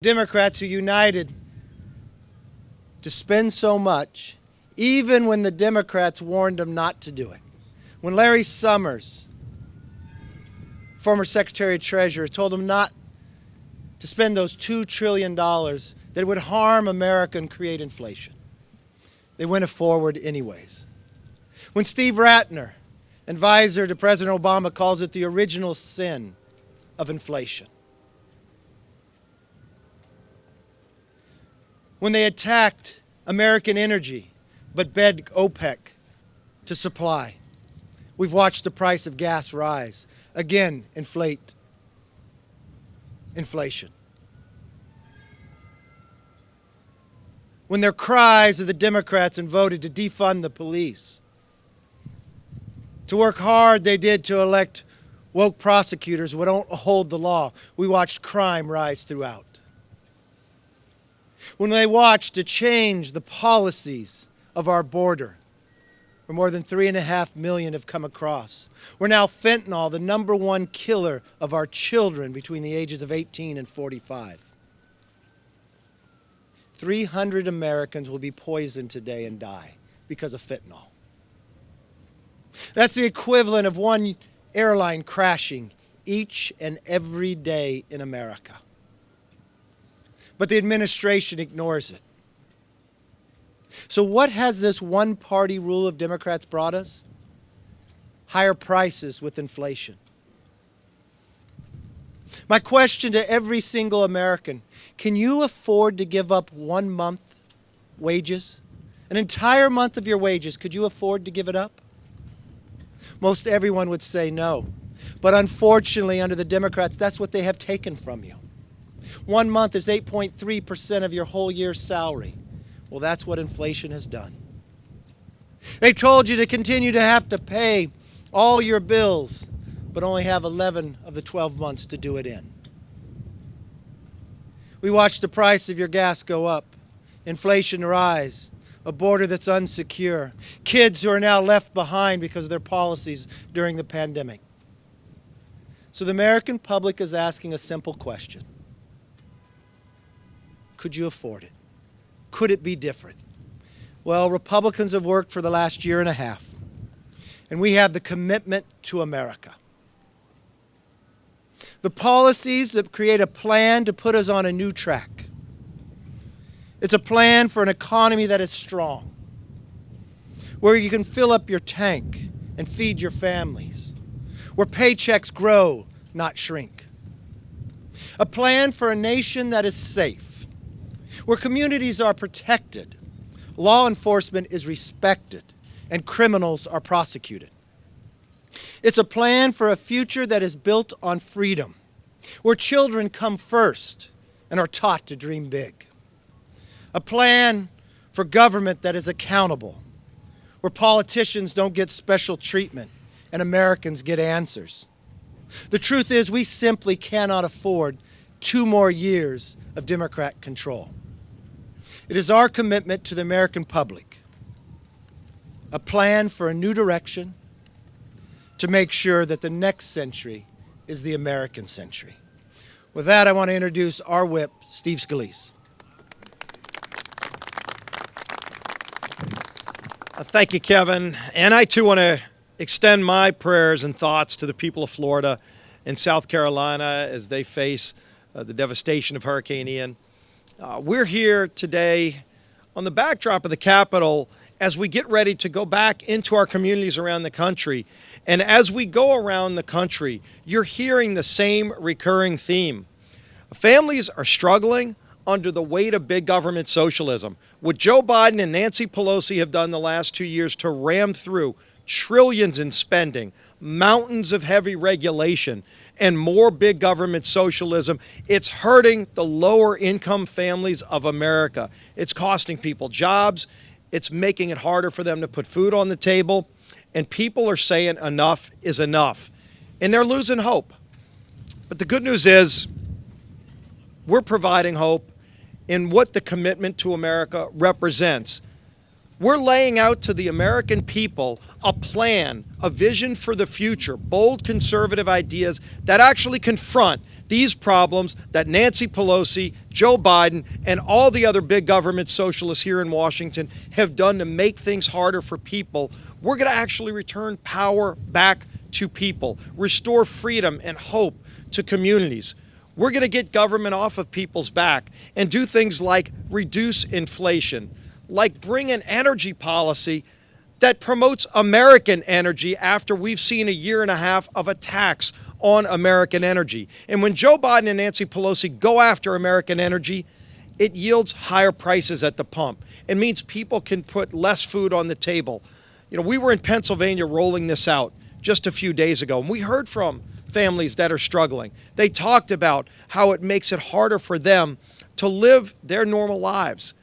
Democrats are united to spend so much, even when the Democrats warned them not to do it. When Larry Summers, former Secretary of Treasury, told them not to spend those $2 trillion that would harm America and create inflation, they went forward anyways. When Steve Ratner, advisor to President Obama, calls it the original sin of inflation. When they attacked American energy but begged OPEC to supply. We've watched the price of gas rise. Again, inflation. When their cries of the Democrats and voted to defund the police. To work hard they did to elect woke prosecutors who don't hold the law. We watched crime rise throughout. When they watched to change the policies of our border, where more than 3.5 million have come across. We're now fentanyl, the #1 killer of our children between the ages of 18 and 45. 300 Americans will be poisoned today and die because of fentanyl. That's the equivalent of one airline crashing each and every day in America. But the administration ignores it. So what has this one-party rule of Democrats brought us? Higher prices with inflation. My question to every single American, can you afford to give up 1 month wages? An entire month of your wages, could you afford to give it up? Most everyone would say no. But unfortunately, under the Democrats, that's what they have taken from you. 1 month is 8.3% of your whole year's salary. Well, that's what inflation has done. They told you to continue to have to pay all your bills, but only have 11 of the 12 months to do it in. We watched the price of your gas go up, inflation rise, a border that's unsecure, kids who are now left behind because of their policies during the pandemic. So the American public is asking a simple question. Could you afford it? Could it be different? Well, Republicans have worked for the last year and a half, and we have the commitment to America. The policies that create a plan to put us on a new track. It's a plan for an economy that is strong, where you can fill up your tank and feed your families, where paychecks grow, not shrink. A plan for a nation that is safe, where communities are protected, law enforcement is respected, and criminals are prosecuted. It's a plan for a future that is built on freedom, where children come first and are taught to dream big. A plan for government that is accountable, where politicians don't get special treatment and Americans get answers. The truth is, we simply cannot afford 2 more years of Democrat control. It is our commitment to the American public, a plan for a new direction to make sure that the next century is the American century. With that, I want to introduce our whip, Steve Scalise. Thank you, Kevin. And I, too, want to extend my prayers and thoughts to the people of Florida and South Carolina as they face the devastation of Hurricane Ian. We're here today on the backdrop of the Capitol as we get ready to go back into our communities around the country. And as we go around the country, you're hearing the same recurring theme. Families are struggling under the weight of big government socialism. What Joe Biden and Nancy Pelosi have done the last 2 years to ram through trillions in spending, mountains of heavy regulation, and more big government socialism, it's hurting the lower income families of America. It's costing people jobs. It's making it harder for them to put food on the table. And people are saying enough is enough. And they're losing hope. But the good news is we're providing hope in what the commitment to America represents. We're laying out to the American people a plan, a vision for the future, bold conservative ideas that actually confront these problems that Nancy Pelosi, Joe Biden, and all the other big government socialists here in Washington have done to make things harder for people. We're going to actually return power back to people, restore freedom and hope to communities. We're going to get government off of people's back and do things like reduce inflation, like bring an energy policy that promotes American energy after we've seen a year and a half of attacks on American energy. And when Joe Biden and Nancy Pelosi go after American energy, it yields higher prices at the pump. It means people can put less food on the table. You know, we were in Pennsylvania rolling this out just a few days ago, and we heard from families that are struggling. They talked about how it makes it harder for them to live their normal lives.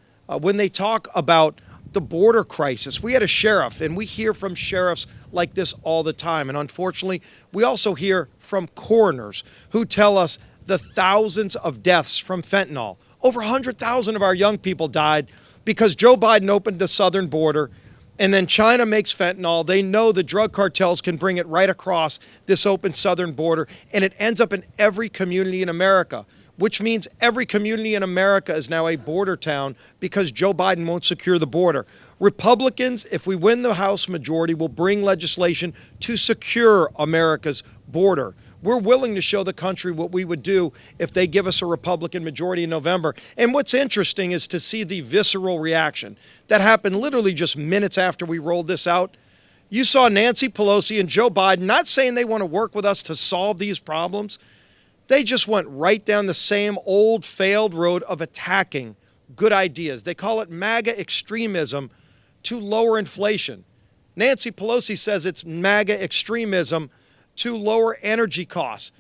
When they talk about the border crisis, we had a sheriff, and we hear from sheriffs like this all the time. And unfortunately, we also hear from coroners who tell us the thousands of deaths from fentanyl. Over 100,000 of our young people died because Joe Biden opened the southern border, and then China makes fentanyl. They know the drug cartels can bring it right across this open southern border, and it ends up in every community in America, which means every community in America is now a border town because Joe Biden won't secure the border. Republicans, if we win the House majority, will bring legislation to secure America's border. We're willing to show the country what we would do if they give us a Republican majority in November. And what's interesting is to see the visceral reaction that happened literally just minutes after we rolled this out. You saw Nancy Pelosi and Joe Biden not saying they want to work with us to solve these problems. They just went right down the same old failed road of attacking good ideas. They call it MAGA extremism to lower inflation. Nancy Pelosi says it's MAGA extremism to lower energy costs,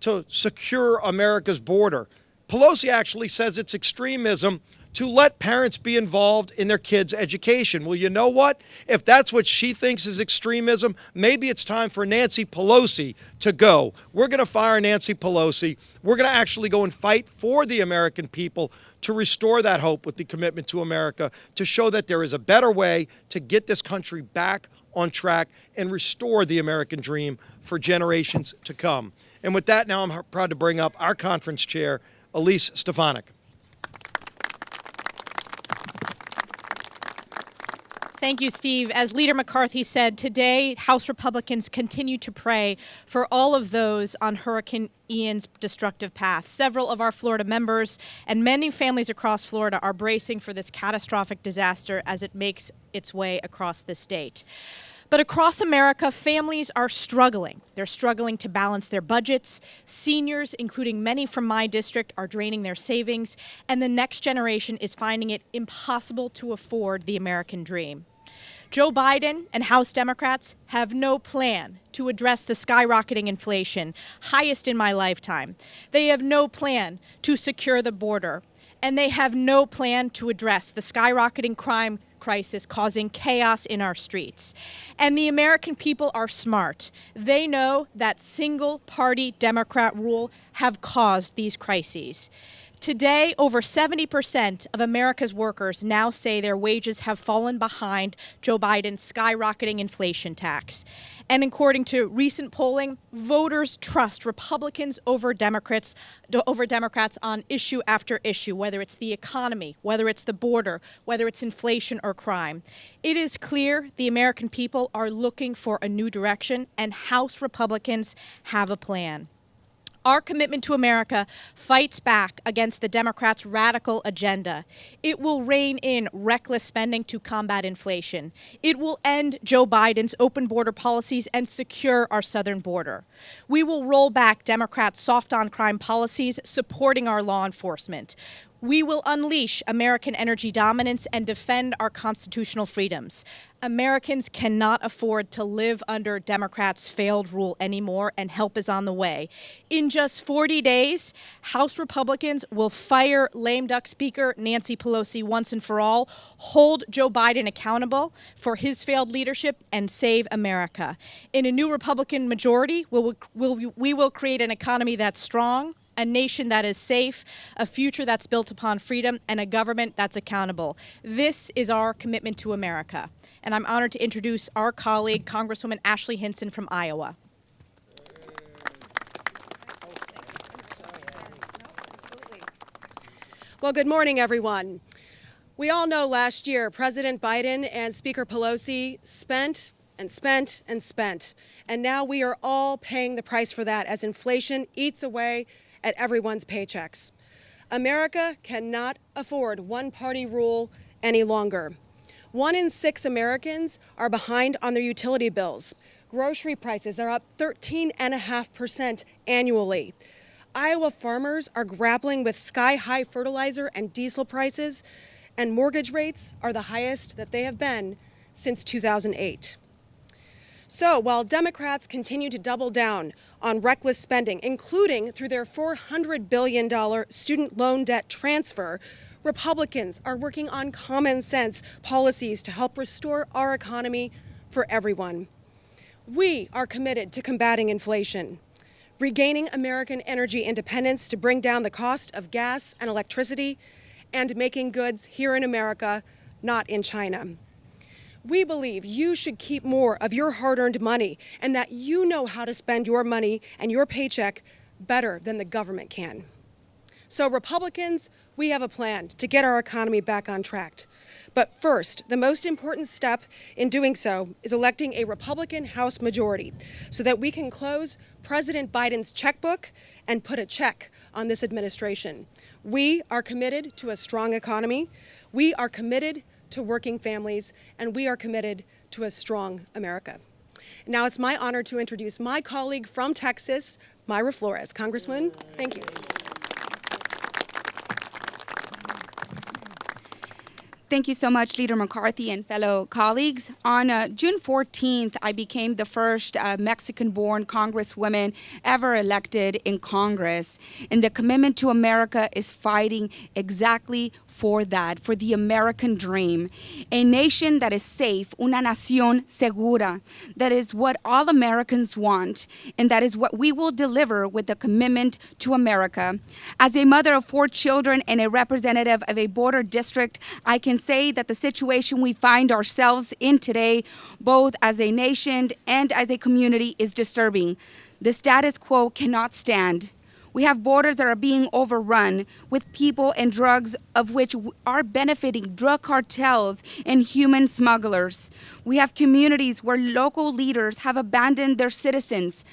to secure America's border. Pelosi actually says it's extremism to let parents be involved in their kids' education. Well, you know what? If that's what she thinks is extremism, maybe it's time for Nancy Pelosi to go. We're going to fire Nancy Pelosi. We're going to actually go and fight for the American people to restore that hope with the commitment to America, to show that there is a better way to get this country back on track and restore the American dream for generations to come. And with that, now I'm proud to bring up our conference chair, Elise Stefanik. Thank you, Steve. As Leader McCarthy said, today House Republicans continue to pray for all of those on Hurricane Ian's destructive path. Several of our Florida members and many families across Florida are bracing for this catastrophic disaster as it makes its way across the state. But across America, families are struggling. They're struggling to balance their budgets. Seniors, including many from my district, are draining their savings, and the next generation is finding it impossible to afford the American dream. Joe Biden and House Democrats have no plan to address the skyrocketing inflation, highest in my lifetime. They have no plan to secure the border, and they have no plan to address the skyrocketing crime crisis causing chaos in our streets. And the American people are smart. They know that single-party Democrat rule have caused these crises. Today, over 70% of America's workers now say their wages have fallen behind Joe Biden's skyrocketing inflation tax. And according to recent polling, voters trust Republicans over Democrats on issue after issue, whether it's the economy, whether it's the border, whether it's inflation or crime. It is clear the American people are looking for a new direction, and House Republicans have a plan. Our commitment to America fights back against the Democrats' radical agenda. It will rein in reckless spending to combat inflation. It will end Joe Biden's open border policies and secure our southern border. We will roll back Democrats' soft-on-crime policies supporting our law enforcement. We will unleash American energy dominance and defend our constitutional freedoms. Americans cannot afford to live under Democrats' failed rule anymore, and help is on the way. In just 40 days, House Republicans will fire lame duck Speaker Nancy Pelosi once and for all, hold Joe Biden accountable for his failed leadership, and save America. In a new Republican majority, we will create an economy that's strong, a nation that is safe, a future that's built upon freedom, and a government that's accountable. This is our commitment to America. And I'm honored to introduce our colleague, Congresswoman Ashley Hinson from Iowa. Well, good morning, everyone. We all know last year President Biden and Speaker Pelosi spent and spent and spent. And now we are all paying the price for that as inflation eats away at everyone's paychecks. America cannot afford one-party rule any longer. 1 in 6 Americans are behind on their utility bills. Grocery prices are up 13.5% annually. Iowa farmers are grappling with sky-high fertilizer and diesel prices, and mortgage rates are the highest that they have been since 2008. So while Democrats continue to double down on reckless spending, including through their $400 billion student loan debt transfer, Republicans are working on common sense policies to help restore our economy for everyone. We are committed to combating inflation, regaining American energy independence to bring down the cost of gas and electricity, and making goods here in America, not in China. We believe you should keep more of your hard-earned money and that you know how to spend your money and your paycheck better than the government can. So Republicans, we have a plan to get our economy back on track. But first, the most important step in doing so is electing a Republican House majority so that we can close President Biden's checkbook and put a check on this administration. We are committed to a strong economy. We are committed to working families, and we are committed to a strong America. Now it's my honor to introduce my colleague from Texas, Myra Flores. Congresswoman, thank you. Thank you so much, Leader McCarthy and fellow colleagues. On June 14th, I became the first Mexican-born Congresswoman ever elected in Congress. And the commitment to America is fighting exactly for that, for the American dream. A nation that is safe, una nación segura. That is what all Americans want, and that is what we will deliver with the commitment to America. As a mother of 4 children and a representative of a border district, I can say that the situation we find ourselves in today, both as a nation and as a community, is disturbing. The status quo cannot stand. We have borders that are being overrun with people and drugs of which are benefiting drug cartels and human smugglers. We have communities where local leaders have abandoned their citizens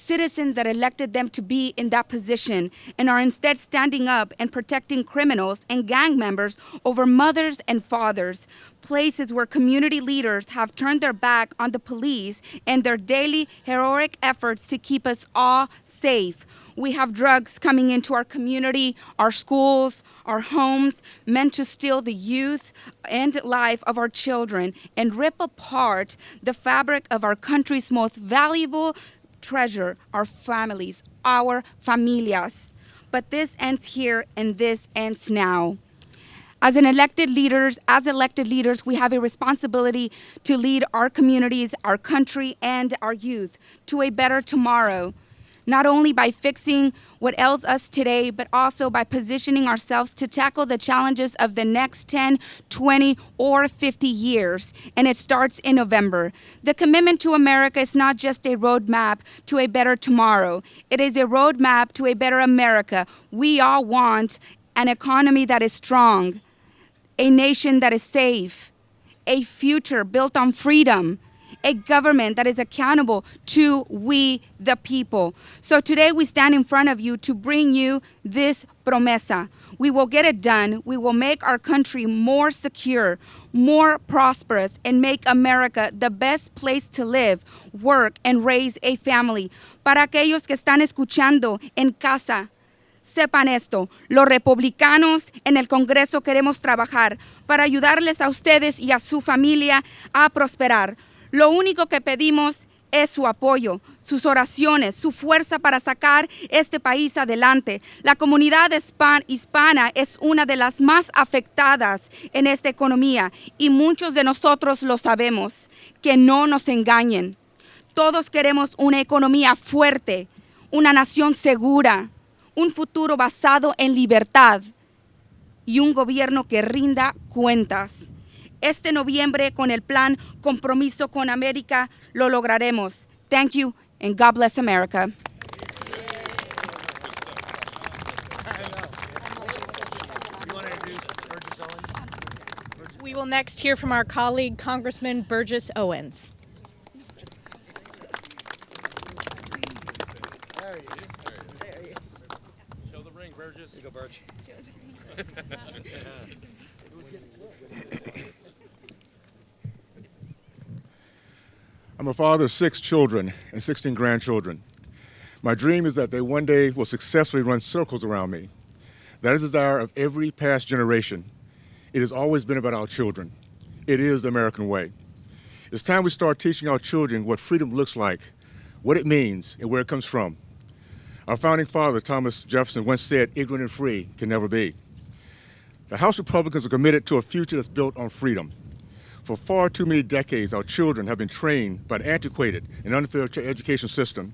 that elected them to be in that position and are instead standing up and protecting criminals and gang members over mothers and fathers. Places where community leaders have turned their back on the police and their daily heroic efforts to keep us all safe. We have drugs coming into our community, our schools, our homes, meant to steal the youth and life of our children and rip apart the fabric of our country's most valuable treasure, our families, our familias. But this ends here and this ends now. As elected leaders, we have a responsibility to lead our communities, our country, and our youth to a better tomorrow. Not only by fixing what ails us today, but also by positioning ourselves to tackle the challenges of the next 10, 20, or 50 years. And it starts in November. The commitment to America is not just a roadmap to a better tomorrow. It is a roadmap to a better America. We all want an economy that is strong, a nation that is safe, a future built on freedom, a government that is accountable to we, the people. So today we stand in front of you to bring you this promesa. We will get it done. We will make our country more secure, more prosperous, and make America the best place to live, work, and raise a family. Para aquellos que están escuchando en casa, sepan esto, los republicanos en el Congreso queremos trabajar para ayudarles a ustedes y a su familia a prosperar. Lo único que pedimos es su apoyo, sus oraciones, su fuerza para sacar este país adelante. La comunidad hispana es una de las más afectadas en esta economía y muchos de nosotros lo sabemos. Que no nos engañen. Todos queremos una economía fuerte, una nación segura, un futuro basado en libertad y un gobierno que rinda cuentas. Este noviembre, con el plan Compromiso con América, lo lograremos. Thank you, and God bless America. We will next hear from our colleague, Congressman Burgess Owens. Show the ring, Burgess. You go, Burge. I'm a father of 6 children and 16 grandchildren. My dream is that they one day will successfully run circles around me. That is the desire of every past generation. It has always been about our children. It is the American way. It's time we start teaching our children what freedom looks like, what it means, and where it comes from. Our founding father, Thomas Jefferson, once said, "Ignorant and free can never be." The House Republicans are committed to a future that's built on freedom. For far too many decades, our children have been trained by an antiquated and unfair education system.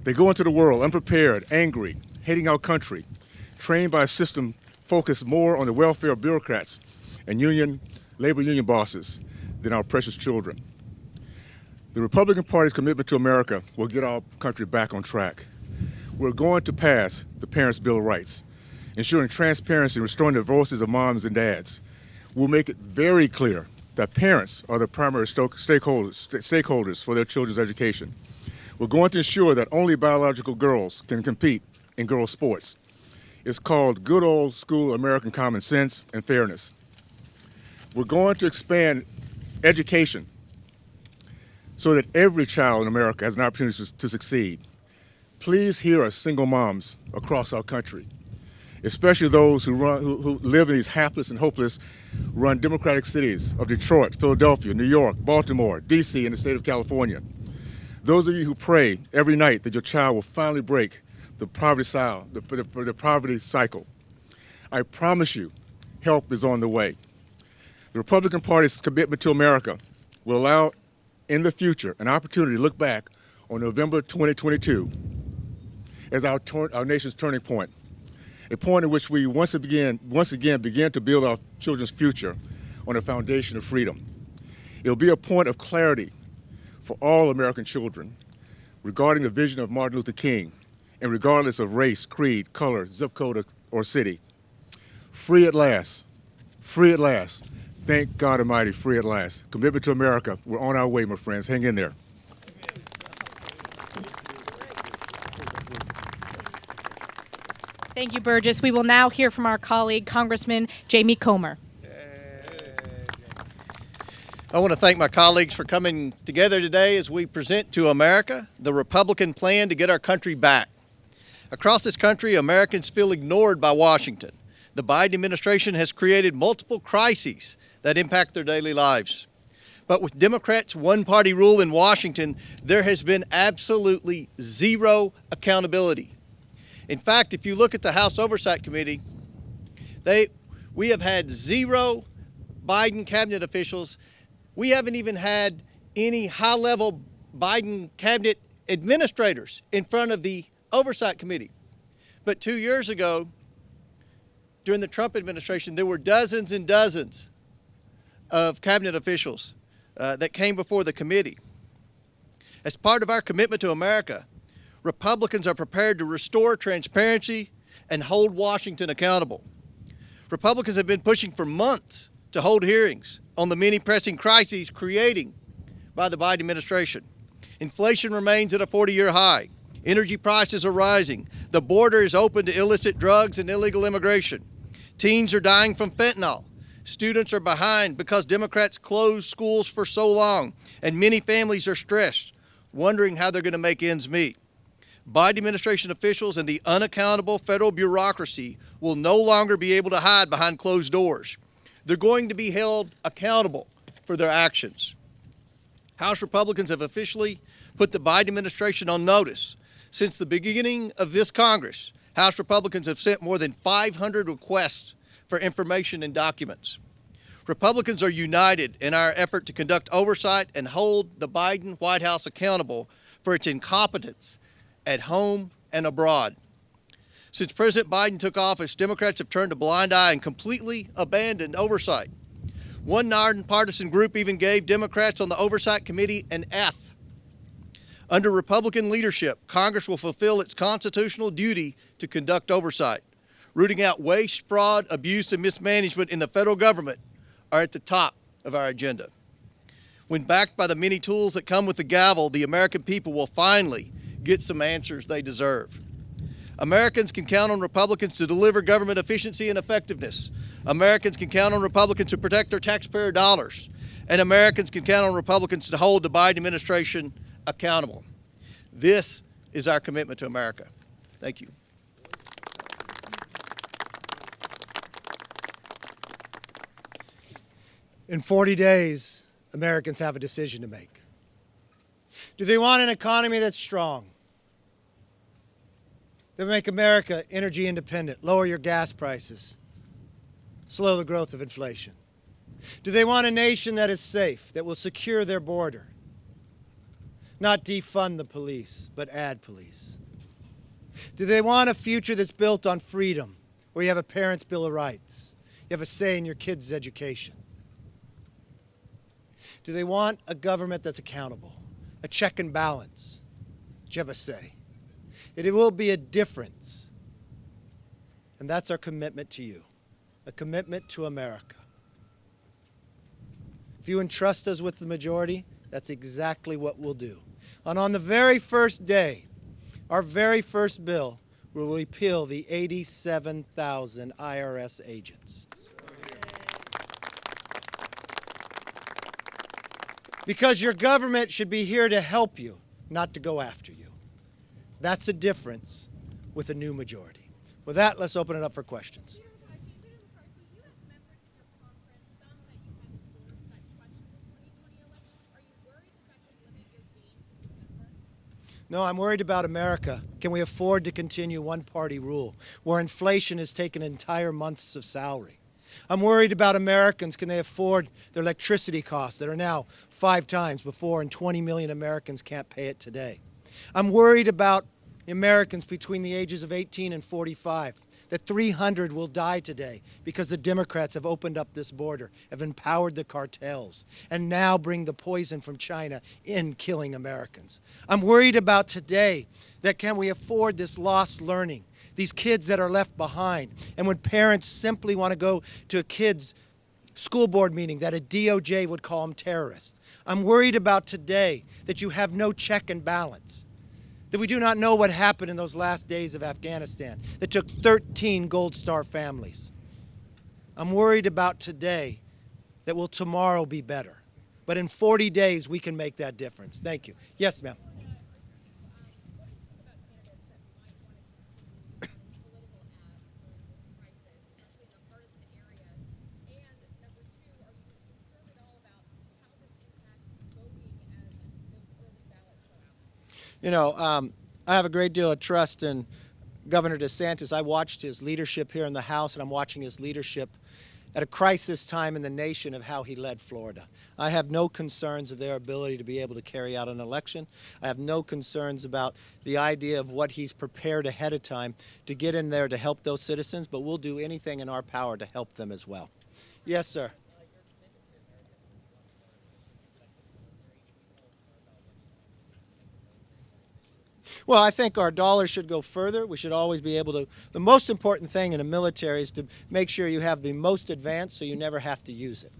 They go into the world unprepared, angry, hating our country, trained by a system focused more on the welfare of bureaucrats and labor union bosses than our precious children. The Republican Party's commitment to America will get our country back on track. We're going to pass the Parents' Bill of Rights, ensuring transparency and restoring the voices of moms and dads. We'll make it very clear that parents are the primary stakeholders for their children's education. We're going to ensure that only biological girls can compete in girls' sports. It's called good old school American common sense and fairness. We're going to expand education so that every child in America has an opportunity to succeed. Please hear us, single moms across our country, especially those who live in these hapless and hopeless run democratic cities of Detroit, Philadelphia, New York, Baltimore, D.C., and the state of California. Those of you who pray every night that your child will finally break the poverty cycle. I promise you, help is on the way. The Republican Party's commitment to America will allow, in the future, an opportunity to look back on November 2022 as our nation's turning point, a point in which we once again begin to build our children's future on a foundation of freedom. It will be a point of clarity for all American children regarding the vision of Martin Luther King, and regardless of race, creed, color, zip code, or city. Free at last. Free at last. Thank God Almighty, free at last. Commitment to America. We're on our way, my friends. Hang in there. Thank you, Burgess. We will now hear from our colleague, Congressman Jamie Comer. I want to thank my colleagues for coming together today as we present to America the Republican plan to get our country back. Across this country, Americans feel ignored by Washington. The Biden administration has created multiple crises that impact their daily lives. But with Democrats' one-party rule in Washington, there has been absolutely zero accountability. In fact, if you look at the House Oversight Committee, we have had 0 Biden cabinet officials. We haven't even had any high-level Biden cabinet administrators in front of the Oversight Committee. But 2 years ago, during the Trump administration, there were dozens and dozens of cabinet officials that came before the committee. As part of our commitment to America, Republicans are prepared to restore transparency and hold Washington accountable. Republicans have been pushing for months to hold hearings on the many pressing crises created by the Biden administration. Inflation remains at a 40-year high. Energy prices are rising. The border is open to illicit drugs and illegal immigration. Teens are dying from fentanyl. Students are behind because Democrats closed schools for so long, and many families are stressed, wondering how they're going to make ends meet. Biden administration officials and the unaccountable federal bureaucracy will no longer be able to hide behind closed doors. They're going to be held accountable for their actions. House Republicans have officially put the Biden administration on notice. Since the beginning of this Congress, House Republicans have sent more than 500 requests for information and documents. Republicans are united in our effort to conduct oversight and hold the Biden White House accountable for its incompetence at home and abroad. Since President Biden took office, Democrats have turned a blind eye and completely abandoned oversight. One nonpartisan group even gave Democrats on the Oversight Committee an F. Under Republican leadership, Congress will fulfill its constitutional duty to conduct oversight. Rooting out waste, fraud, abuse, and mismanagement in the federal government are at the top of our agenda. When backed by the many tools that come with the gavel, the American people will finally get some answers they deserve. Americans can count on Republicans to deliver government efficiency and effectiveness. Americans can count on Republicans to protect their taxpayer dollars. And Americans can count on Republicans to hold the Biden administration accountable. This is our commitment to America. Thank you. In 40 days, Americans have a decision to make. Do they want an economy that's strong? That will make America energy independent, lower your gas prices, slow the growth of inflation? Do they want a nation that is safe, that will secure their border, not defund the police, but add police? Do they want a future that's built on freedom, where you have a parent's Bill of Rights, you have a say in your kids' education? Do they want a government that's accountable, a check and balance, that you have a say? It will be a difference. And that's our commitment to you, a commitment to America. If you entrust us with the majority, that's exactly what we'll do. And on the very first day, our very first bill will repeal the 87,000 IRS agents. Because your government should be here to help you, not to go after you. That's the difference with a new majority. With that, let's open it up for questions. No, I'm worried about America. Can we afford to continue one-party rule where inflation has taken entire months of salary? I'm worried about Americans. Can they afford their electricity costs that are now 5 times before, and 20 million Americans can't pay it today? I'm worried about Americans between the ages of 18 and 45, that 300 will die today because the Democrats have opened up this border, have empowered the cartels, and now bring the poison from China in, killing Americans. I'm worried about today that can we afford this lost learning, these kids that are left behind, and when parents simply want to go to a kid's school board meeting that a DOJ would call them terrorists. I'm worried about today that you have no check and balance, that we do not know what happened in those last days of Afghanistan that took 13 Gold Star families. I'm worried about today that will tomorrow be better. But in 40 days, we can make that difference. Thank you. Yes, ma'am. You know, I have a great deal of trust in Governor DeSantis. I watched his leadership here in the House, and I'm watching his leadership at a crisis time in the nation of how he led Florida. I have no concerns of their ability to be able to carry out an election. I have no concerns about the idea of what he's prepared ahead of time to get in there to help those citizens, but we'll do anything in our power to help them as well. Yes, sir. Well, I think our dollars should go further. We should always be able to, the most important thing in a military is to make sure you have the most advanced so you never have to use it.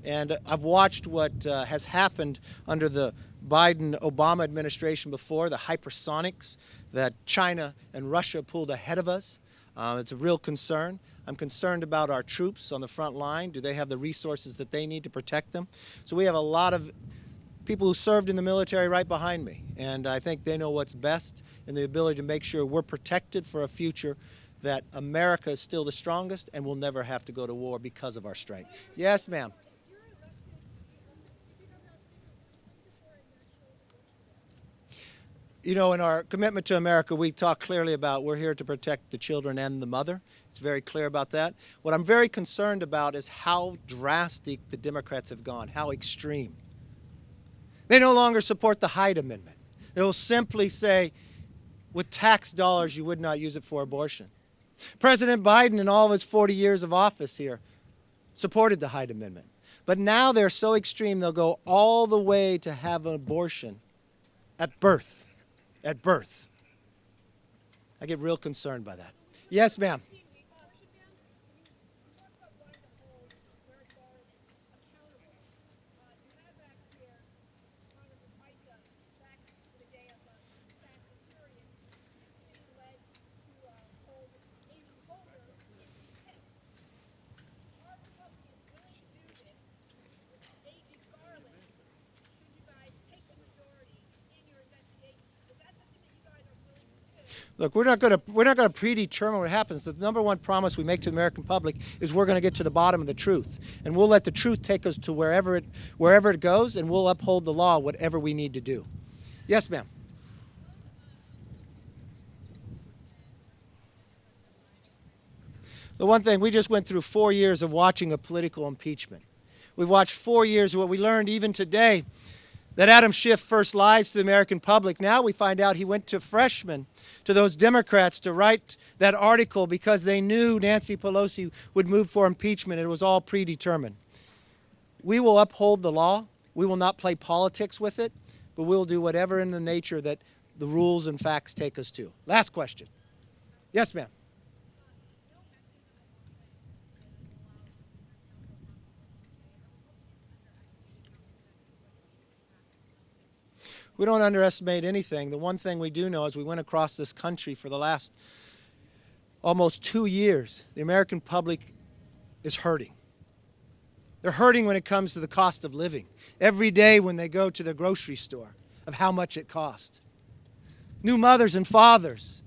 And I've watched what has happened under the Biden-Obama administration before, the hypersonics that China and Russia pulled ahead of us. It's a real concern. I'm concerned about our troops on the front line. Do they have the resources that they need to protect them? So we have a lot of people who served in the military right behind me, and I think they know what's best and the ability to make sure we're protected for a future that America is still the strongest and will never have to go to war because of our strength. Yes, ma'am. You know, in our commitment to America, we talk clearly about we're here to protect the children and the mother. It's very clear about that. What I'm very concerned about is how drastic the Democrats have gone, how extreme. They no longer support the Hyde Amendment. They will simply say, with tax dollars you would not use it for abortion. President Biden, in all of his 40 years of office here, supported the Hyde Amendment. But now they're so extreme, they'll go all the way to have an abortion at birth. At birth. I get real concerned by that. Yes, ma'am. Look, we're not going to predetermine what happens. The number one promise we make to the American public is we're going to get to the bottom of the truth, and we'll let the truth take us to wherever it goes, and we'll uphold the law, whatever we need to do. Yes, ma'am. The one thing, we just went through 4 years of watching a political impeachment. We've watched 4 years of what we learned even today, that Adam Schiff first lies to the American public. Now we find out he went to freshmen, to those Democrats, to write that article because they knew Nancy Pelosi would move for impeachment. It was all predetermined. We will uphold the law. We will not play politics with it, but we'll do whatever in the nature that the rules and facts take us to. Last question. Yes, ma'am. We don't underestimate anything. The one thing we do know is we went across this country for the last almost 2 years. The American public is hurting. They're hurting when it comes to the cost of living. Every day when they go to the grocery store, of how much it costs. New mothers and fathers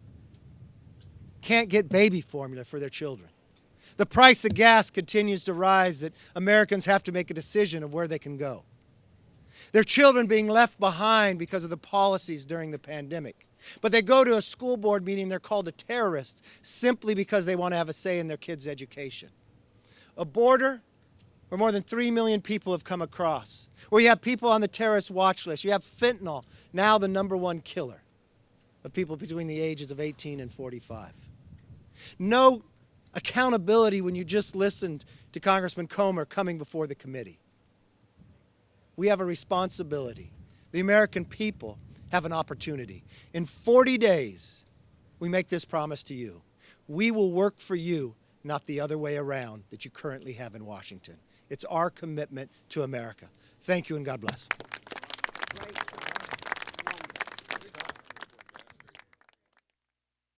can't get baby formula for their children. The price of gas continues to rise, that Americans have to make a decision of where they can go. Their children being left behind because of the policies during the pandemic. But they go to a school board meeting, they're called a terrorist simply because they want to have a say in their kids' education. A border where more than 3 million people have come across, where you have people on the terrorist watch list. You have fentanyl, now the #1 killer of people between the ages of 18 and 45. No accountability when you just listened to Congressman Comer coming before the committee. We have a responsibility. The American people have an opportunity. In 40 days, we make this promise to you. We will work for you, not the other way around that you currently have in Washington. It's our commitment to America. Thank you and God bless.